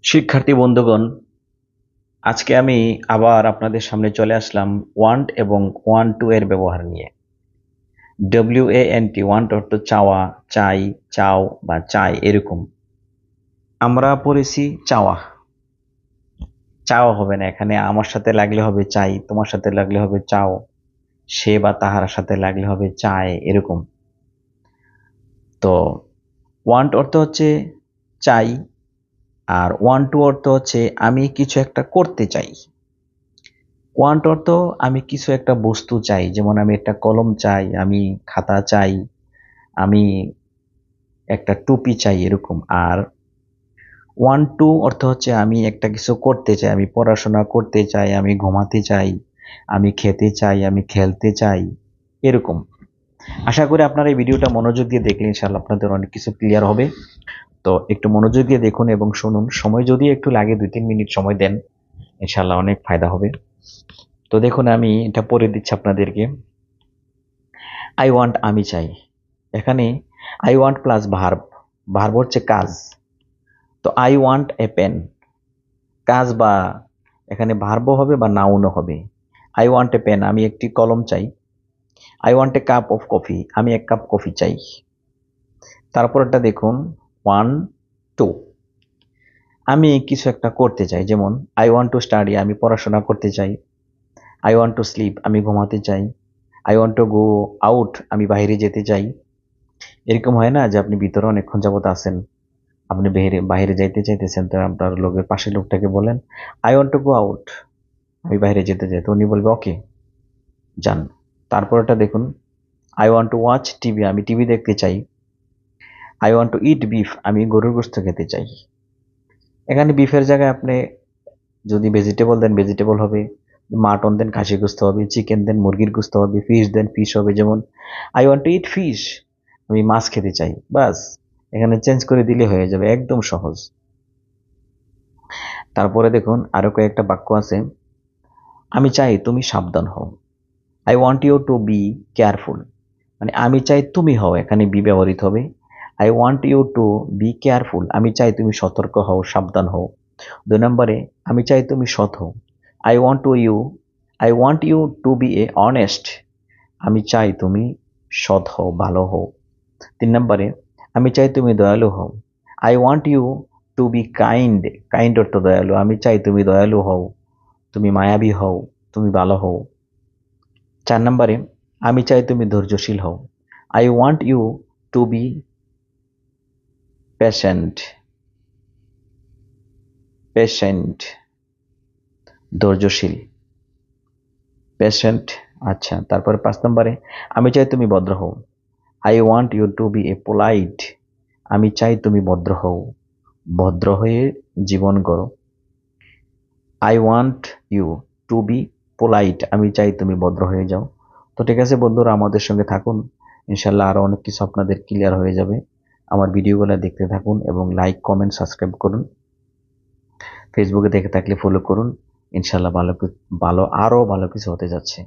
শিক্ষার্থী বন্ধুগণ, আজকে আমি আবার আপনাদের সামনে চলে আসলাম ওয়ান্ট এবং ওয়ান টু এর ব্যবহার নিয়ে। WANT ওয়ান্ট অর্থ চাওয়া, চাই, চাও বা চাই এরকম। আমরা পড়েছি চাওয়া। চাওয়া হবে না, এখানে আমার সাথে লাগলে হবে চাই, তোমার সাথে লাগলে হবে চাও, সে বা তাহার সাথে লাগলে হবে চায় এরকম। তো ওয়ান্ট অর্থ হচ্ছে চাই, আর ওয়ান টু অর্থ হচ্ছে আমি কিছু একটা করতে চাই। ওয়ান্ট অর্থ আমি কিছু একটা বস্তু চাই, যেমন আমি একটা কলম চাই, আমি খাতা চাই, আমি একটা টুপি চাই এরকম। আর ওয়ান টু অর্থ হচ্ছে আমি একটা কিছু করতে চাই, আমি পড়াশোনা করতে চাই, আমি ঘুমাতে চাই, আমি খেতে চাই, আমি খেলতে চাই এরকম। আশা করি আপনারা এই ভিডিওটা মনোযোগ দিয়ে দেখলে ইনশাআল্লাহ আপনাদের অনেক কিছু ক্লিয়ার হবে। তো একটু মনোযোগ দিয়ে দেখুন এবং শুনুন। সময় যদি একটু লাগে 2-3 মিনিট সময় দেন, ইনশাআল্লাহ অনেক ফায়দা হবে। তো দেখুন, আমি এটা পড়ে দিচ্ছি আপনাদেরকে। আই ওয়ান্ট আমি চাই। এখানে I want plus verb, verb হচ্ছে কাজ। তো আই ওয়ান্ট এ পেন, কাজ বা এখানে ভার্বও হবে বা নাউনও হবে। আই ওয়ান্ট এ পেন, আমি একটি কলম চাই। I want a cup of coffee, আমি এক কাপ কফি চাই। তারপরটা দেখুন, ওয়ান টু, আমি কিছু একটা করতে চাই, যেমন আই ওয়ান্ট টু স্টাডি, আমি পড়াশোনা করতে চাই। আই ওয়ান্ট টু স্লিপ, আমি ঘুমাতে চাই। I want to go out, আমি বাইরে যেতে চাই। এরকম হয় না যে আপনি ভিতরে অনেকক্ষণ যাবত আছেন, আপনি বাইরে বাইরে যাইতে চাইতেছেন, তো আপনার লোকের পাশের লোকটাকে বলেন I want to go out, আমি বাইরে যেতে চাই, তো উনি বলবে ওকে, যান। তারপরটা দেখুন, I want to watch TV, আমি টিভি দেখতে চাই। I want two it beef, আমি গরুর গোস্ত খেতে চাই। এখানে বিফের জায়গায় আপনি যদি ভেজিটেবল দেন ভেজিটেবল হবে, মাটন দেন খাসি গোস্ত হবে, চিকেন দেন মুরগির গোস্ত হবে, ফিশ দেন ফিশ হবে। যেমন I want two it fish, আমি মাছ খেতে চাই। বাস, এখানে চেঞ্জ করে দিলে হয়ে যাবে, একদম সহজ। তারপরে দেখুন আরো কয়েকটা বাক্য আছে। আমি চাই তুমি সাবধান হও। I want you to be careful, মানে আমি চাই তুমি হও, এখানে বি ব্যবহৃত হবে। I want you to be careful, আমি চাই তুমি সতর্ক হও, সাবধান হও। 2 নম্বরে, আমি চাই তুমি সৎ হও। I want to you I want you to be a honest, আমি চাই তুমি সৎ হও, ভালো হও। 3 নম্বরে, আমি চাই তুমি দয়ালু হও। I want you to be kind, kind অর্থ দয়ালু, আমি চাই তুমি দয়ালু হও, তুমি মায়াবী হও, তুমি ভালো হও। 4 নম্বরে, আমি চাই তুমি ধৈর্যশীল হও। I want you to be patient, patient ধৈর্যশীল, পেশেন্ট। আচ্ছা, তারপরে 5 নম্বরে, আমি চাই তুমি ভদ্র হও। I want you to be a polite, আমি চাই তুমি ভদ্র হও, ভদ্র হয়ে জীবন গড়ো। I want you to be polite, আমি চাই তুমি ভদ্র হয়ে যাও। তো ঠিক আছে বন্ধুরা, আমাদের সঙ্গে থাকুন, ইনশাল্লাহ আরো অনেক কিছু আপনাদের ক্লিয়ার হয়ে যাবে। আমার ভিডিওগুলো দেখতে থাকুন এবং লাইক কমেন্ট সাবস্ক্রাইব করুন। ফেসবুকে দেখে থাকলে ফলো করুন। ইনশাল্লাহ ভালো ভালো আরো ভালো কিছু হতে যাচ্ছে।